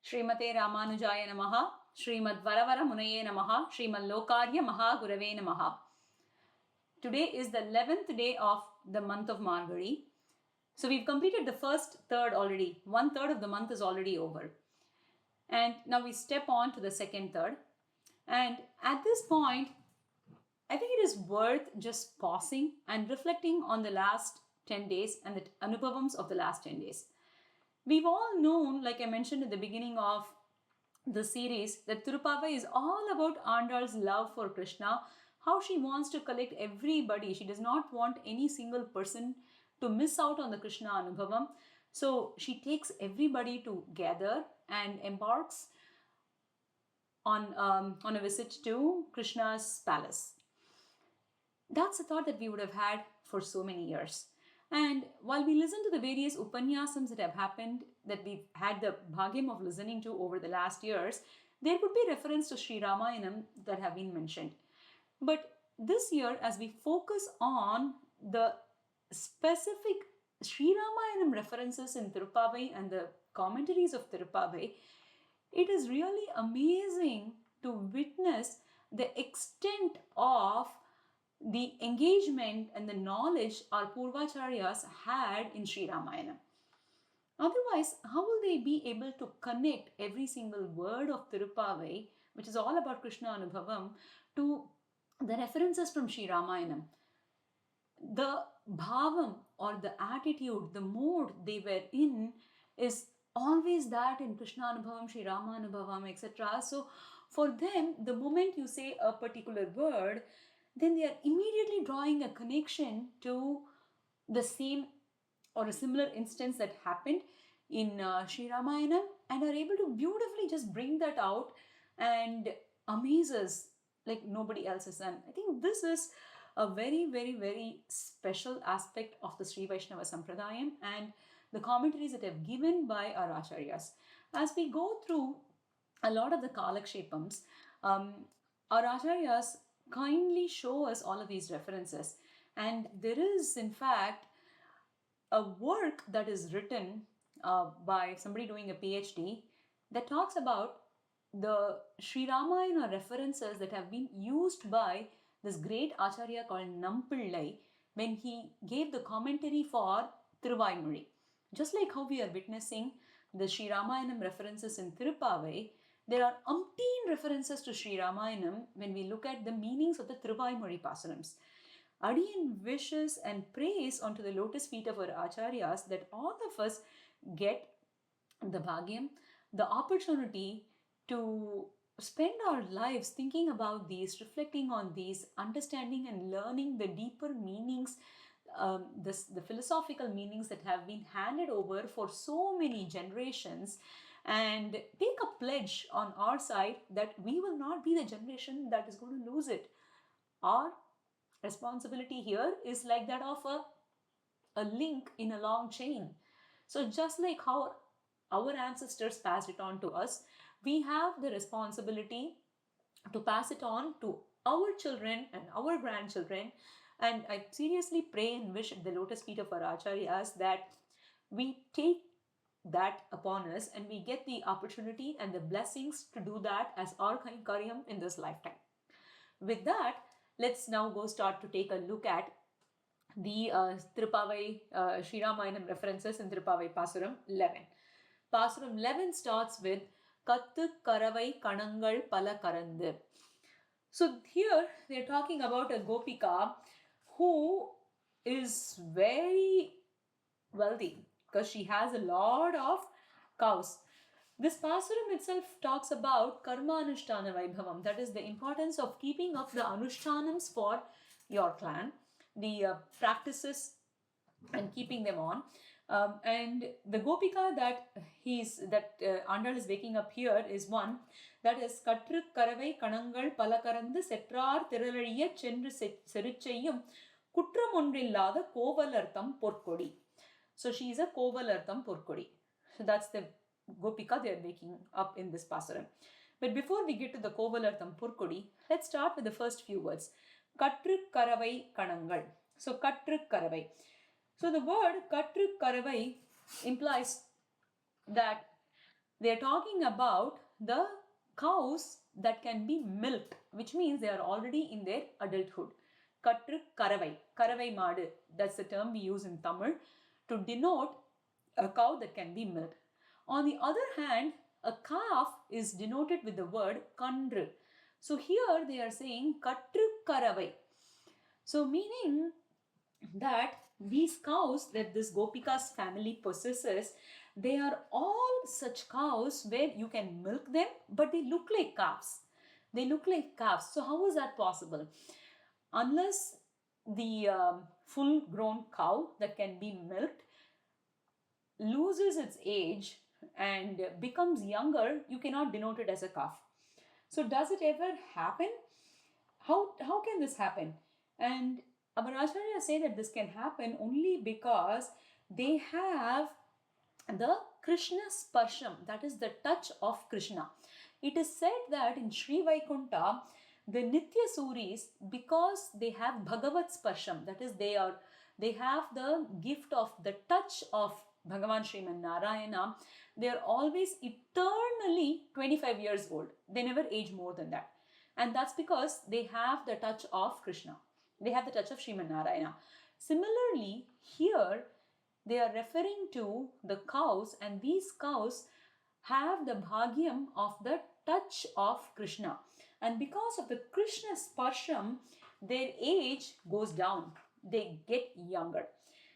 Srimate Ramanujaya Namaha, Srimad Varavara Munaye Namaha, Srimad Lokarya Mahagurave Namaha. Today is the 11th day of the month of Margari. So we've completed the first third already. 1/3 of the month is already over. And now we step on to the second third. And at this point, I think it is worth just pausing and reflecting on the last 10 days and the anubhavams of the last 10 days. We've all known, like I mentioned at the beginning of the series, that Tirupavai is all about Andal's love for Krishna, how she wants to collect everybody. She does not want any single person to miss out on the Krishna Anubhavam. So she takes everybody together and embarks on a visit to Krishna's palace. That's a thought that we would have had for so many years. And while we listen to the various upanyasams that have happened, that we've had the bhagyam of listening to over the last years, there would be reference to Sri Ramayanam that have been mentioned. But this year, as we focus on the specific Sri Ramayanam references in Tirupavai and the commentaries of Tirupavai, it is really amazing to witness the extent of the engagement and the knowledge our Purvacharyas had in Sri Ramayana. Otherwise, how will they be able to connect every single word of Tirupavai, which is all about Krishna Anubhavam, to the references from Sri Ramayana? The bhavam or the attitude, the mode they were in is always that in Krishna Anubhavam, Sri Rama Anubhavam, etc. So for them, the moment you say a particular word, then they are immediately drawing a connection to the same or a similar instance that happened in Sri Ramayana, and are able to beautifully just bring that out and amaze us like nobody else has done. I think this is a very, very, very special aspect of the Sri Vaishnava Sampradayam and the commentaries that have given by our Acharyas. As we go through a lot of the Kalakshepams, our Acharyas kindly show us all of these references. And there is, in fact, a work that is written by somebody doing a PhD that talks about the Sri Ramayana references that have been used by this great Acharya called Nampillai when he gave the commentary for Thiruvaimozhi. Just like how we are witnessing the Sri Ramayanam references in Tirupavai, there are umpteen references to Sri Ramayanam when we look at the meanings of the Thiruvaimozhi Pasurams. Adiyan wishes and prays onto the lotus feet of our Acharyas that all of us get the bhagyam, the opportunity to spend our lives thinking about these, reflecting on these, understanding and learning the deeper meanings, the philosophical meanings that have been handed over for so many generations, and take a pledge on our side that we will not be the generation that is going to lose it. Our responsibility here is like that of a link in a long chain. So just like how our ancestors passed it on to us, we have the responsibility to pass it on to our children and our grandchildren. And I seriously pray and wish at the lotus feet of our Acharyas that we take that upon us and we get the opportunity and the blessings to do that as our karyam in this lifetime. With that, let's now go start to take a look at the Tirupavai Sri Ramayanam references in Tirupavai Pasuram 11. Pasuram 11 starts with Kattu Karavai Kanangal Pala Karandu. So here they are talking about a Gopika who is very wealthy because she has a lot of cows. This Pasuram itself talks about Karma Anushtana Vaibhavam, that is the importance of keeping up the Anushtanams for your clan, the practices and keeping them on. And the Gopika that Andal is waking up here is one that is Katru Karavai Kanangal Palakarandu Setrar Tiralaliya Chendru Seruchayum Kutramondrillada Kovalartham Porkodi. So she is a Kovalartham Porkodi. So that's the Gopika they are making up in this Pasuram. But before we get to the Kovalartham Porkodi, let's start with the first few words. Katru Karavai Kanangal. So Katru Karavai. So the word Katru Karavai implies that They're talking about the cows that can be milked, which means they are already in their adulthood. Katru karavai, karavai madu, that's the term we use in Tamil to denote a cow that can be milked. On the other hand, a calf is denoted with the word kandru. So here they are saying katru karavai. So meaning that these cows that this Gopika's family possesses, they are all such cows where you can milk them, but they look like calves. They look like calves. So how is that possible? Unless the full grown cow that can be milked loses its age and becomes younger, you cannot denote it as a calf. So does it ever happen? How can this happen? And our Acharyas say that this can happen only because they have the Krishna Sparsham, that is the touch of Krishna. It is said that in Sri Vaikunta, the Nitya Suris, because they have Bhagavat Sparsham, that is they have the gift of the touch of Bhagavan Sriman Narayana, they are always eternally 25 years old. They never age more than that. And that's because they have the touch of Krishna. They have the touch of Sriman Narayana. Similarly, here they are referring to the cows, and these cows have the bhagyam of the touch of Krishna. And because of the Krishna Sparsham, their age goes down. They get younger.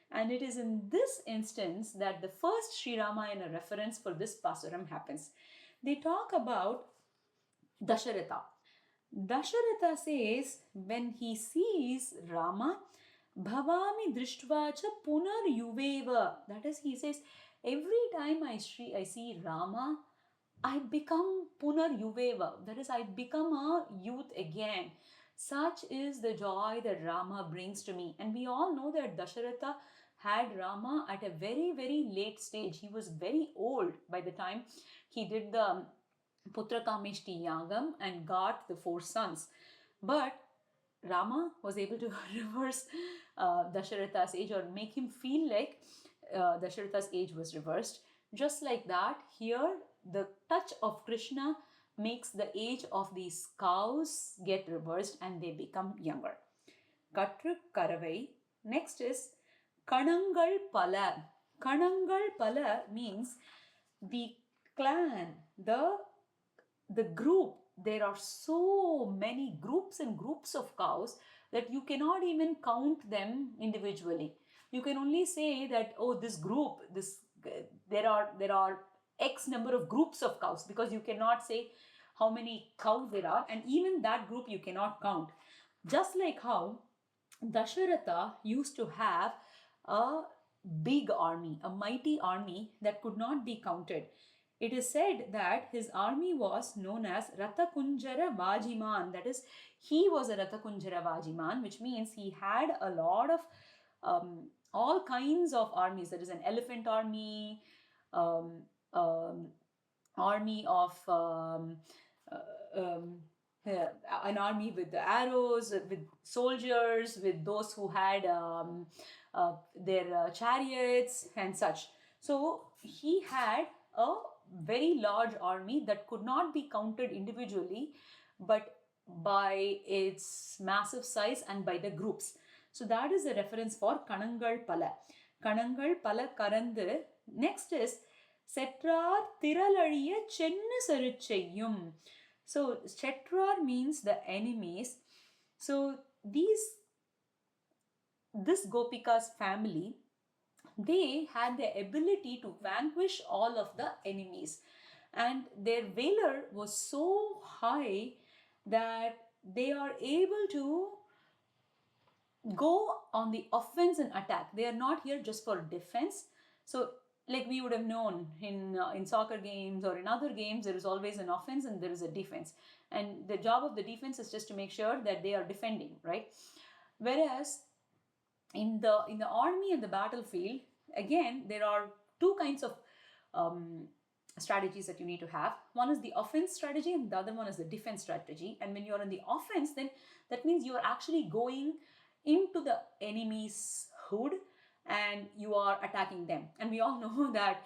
And it is in this instance that the first Sri Ramayana reference for this Pasuram happens. They talk about Dasharatha. Dasharatha says when he sees Rama, Bhavami Drishtvacha Punar Yuveva. That is, he says, every time I see Rama, I become Punar Yuveva. That is, I become a youth again. Such is the joy that Rama brings to me. And we all know that Dasharatha had Rama at a very, very late stage. He was very old by the time he did the Putra Kameshti Yagam and got the 4 sons. But Rama was able to reverse Dasharatha's age, or make him feel like Dasharatha's age was reversed. Just like that, here the touch of Krishna makes the age of these cows get reversed and they become younger. Katru Karavai. Next is Kanangal Pala. Kanangal Pala means the clan, the group. There are so many groups and groups of cows that you cannot even count them individually. You can only say that, oh, this group, there are X number of groups of cows, because you cannot say how many cows there are, and even that group you cannot count. Just like how Dasharatha used to have a big army, a mighty army that could not be counted. It is said that his army was known as Rathakunjara Vajiman. That is, he was a Rathakunjara Vajiman, which means he had a lot of all kinds of armies. There is an elephant army, army of an army with the arrows, with soldiers, with those who had their chariots and such. So he had a very large army that could not be counted individually, but by its massive size and by the groups. So that is a reference for Kanangal Pala. Kanangal Pala Karandu. Next is Setrar Tiralaliya Chennu Sarucheyum. So Setrar means the enemies. So this Gopika's family, they had the ability to vanquish all of the enemies, and their valor was so high that they are able to go on the offense and attack. They are not here just for defense. So like we would have known in soccer games or in other games, there is always an offense and there is a defense, and the job of the defense is just to make sure that they are defending, right? Whereas in the army and the battlefield, again, there are 2 kinds of strategies that you need to have. One is the offense strategy and the other one is the defense strategy. And when you're on the offense, then that means you're actually going into the enemy's hood and you are attacking them. And we all know that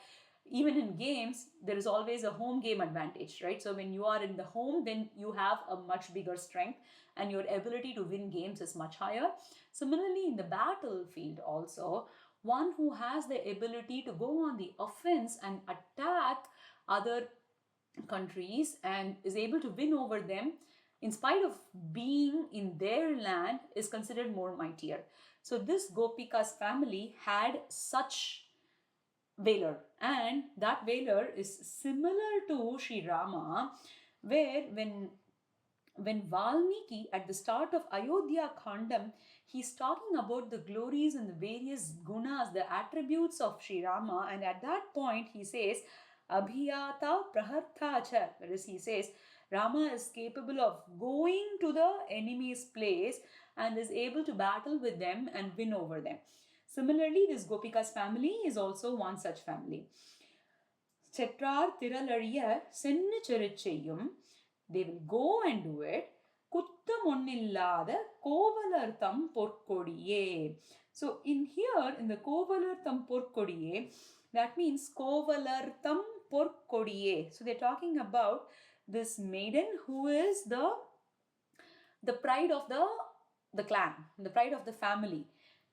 even in games, there is always a home game advantage, right? So when you are in the home, then you have a much bigger strength and your ability to win games is much higher. Similarly, in the battlefield also, one who has the ability to go on the offense and attack other countries and is able to win over them in spite of being in their land is considered more mightier. So this Gopika's family had such valor, and that valor is similar to Sri Rama, where when Valmiki at the start of Ayodhya Khandam, he's talking about the glories and the various gunas, the attributes of Sri Rama, and at that point he says Abhiyata Prahartha cha, whereas he says Rama is capable of going to the enemy's place and is able to battle with them and win over them. Similarly, this Gopika's family is also one such family. Chetrar Tiralariya Sennu Chericheyum, they will go and do it. Kuttamonnillada Kovalartham Porkodiye. So in here, in the Kovalartham Porkodiye, that means Kovalartham Porkodiye. So they're talking about this maiden who is the pride of the clan, the pride of the family.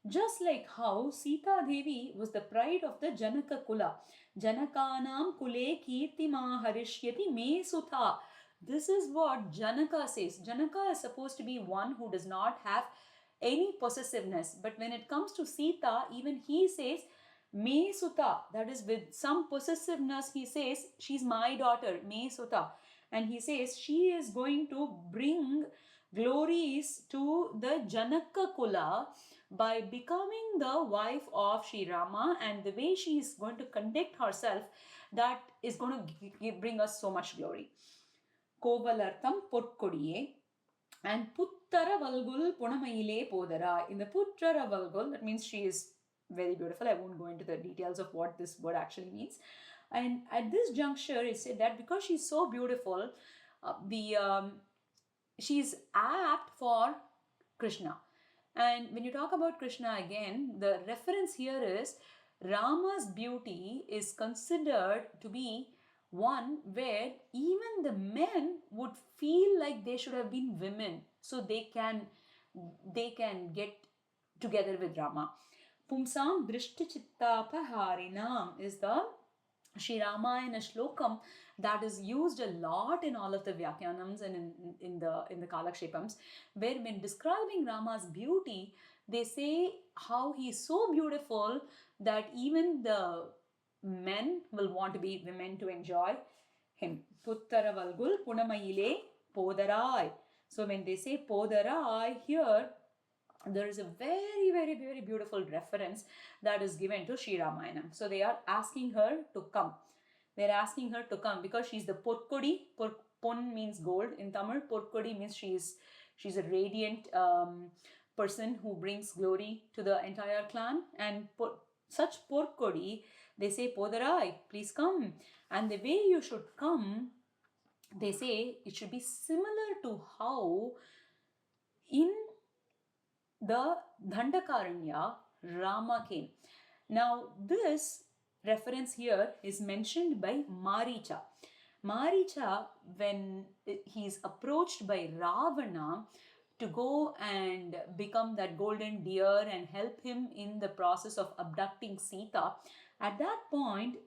Just like how Sita Devi was the pride of the Janaka Kula. Janakanam Kule Kirtima Harishyati Me Sutha. This is what Janaka says. Janaka is supposed to be one who does not have any possessiveness. But when it comes to Sita, even he says, Me Sutta, that is with some possessiveness, he says, she's my daughter, Me Sutta. And he says, she is going to bring glories to the Janaka Kula by becoming the wife of Sri Rama, and the way she is going to conduct herself, that is going to bring us so much glory. Kovalartham Porkodiye and Puttara Valgul Punamaile Podara. In the Puttara Valgul, that means she is very beautiful. I won't go into the details of what this word actually means. And at this juncture, it said that because she's so beautiful, she's apt for Krishna. And when you talk about Krishna again, the reference here is Rama's beauty is considered to be one where even the men would feel like they should have been women, so they can get together with Rama. Pumsam Drishtichittapaharinam is the Sri Ramayana shlokam that is used a lot in all of the Vyakyanams and in the Kalakshepams, where when describing Rama's beauty, they say how he is so beautiful that even the men will want to be women to enjoy him. Puttara Valgul Punamayile Podarai. So when they say Podarai here, there is a very, very, very beautiful reference that is given to Sri Ramayana. So they are asking her to come. They're asking her to come because she's the Porkodi. Pon means gold in Tamil. Porkodi means she's a radiant person who brings glory to the entire clan. And such Porkodi, they say, Podarai, please come. And the way you should come, they say it should be similar to how in the Dandakaranya Rama came. Now this reference here is mentioned by Maricha. Maricha, when he is approached by Ravana to go and become that golden deer and help him in the process of abducting Sita, at that point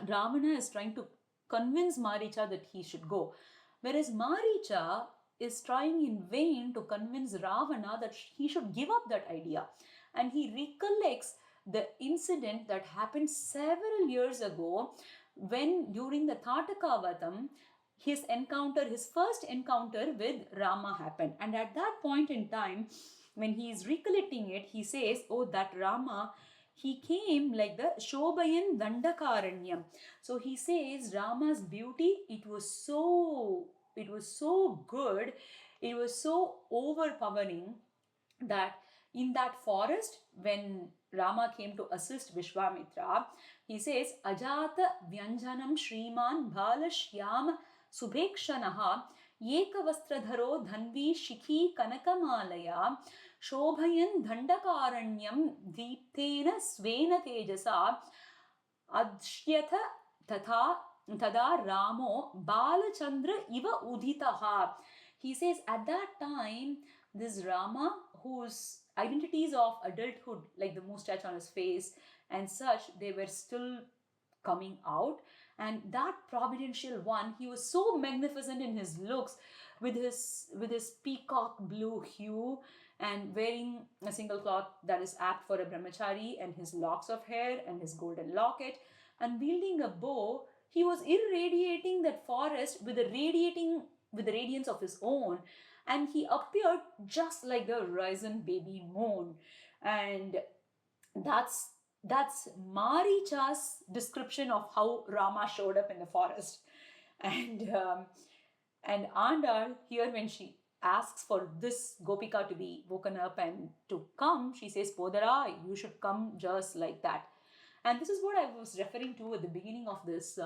Ravana is trying to convince Maricha that he should go. Whereas Maricha is trying in vain to convince Ravana that he should give up that idea. And he recollects the incident that happened several years ago when during the Tatakavatam, his first encounter with Rama happened. And at that point in time, when he is recollecting it, he says, oh, that Rama, he came like the Shobhayan Dandakaranyam. So he says Rama's beauty, it was so good, it was so overpowering that in that forest, when Rama came to assist Vishwamitra, he says, Ajata Vyanjanam Shriman Balashyam Subhekshanaha Yekavastradharo Dhanvi Shikhi Kanakamalaya Shobhayan Dandakaranyam Deeptena Svena Tejasa Adshyatha tatha tada Ramo Balachandra iva uditaha. He says at that time, this Rama, whose identities of adulthood, like the mustache on his face and such, they were still coming out. And that providential one, he was so magnificent in his looks, with his peacock blue hue, and wearing a single cloth that is apt for a brahmachari, and his locks of hair and his golden locket, and wielding a bow. He was irradiating that forest with the radiance of his own, and he appeared just like the risen baby moon. And that's that's Maricha's description of how Rama showed up in the forest. And and Andal here, when she asks for this Gopika to be woken up and to come, she says, Podara, you should come just like that. And this is what I was referring to at the beginning of this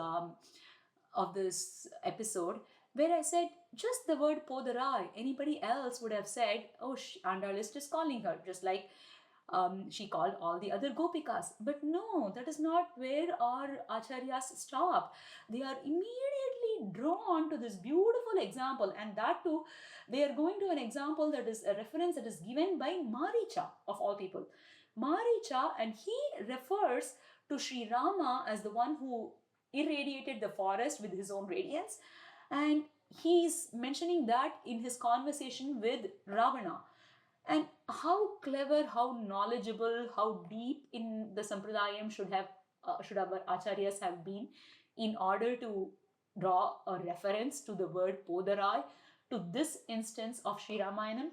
episode, where I said just the word Podarai. Anybody else would have said, oh, Andal is just calling her, just like she called all the other gopikas. But no, that is not where our acharyas stop. They are immediately drawn to this beautiful example, and that too, they are going to an example that is a reference that is given by Maricha, of all people. Maricha, and he refers to Sri Rama as the one who irradiated the forest with his own radiance, and he's mentioning that in his conversation with Ravana. And how clever, how knowledgeable, how deep in the sampradayam should our acharyas have been in order to draw a reference to the word Podarai to this instance of Sri Ramayanam.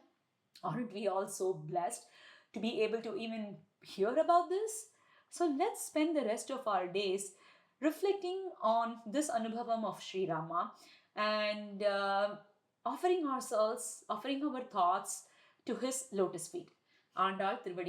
Aren't we all so blessed to be able to even hear about this? So let's spend the rest of our days reflecting on this Anubhavam of Sri Rama, and offering our thoughts to his lotus feet. Andal Tiruvadi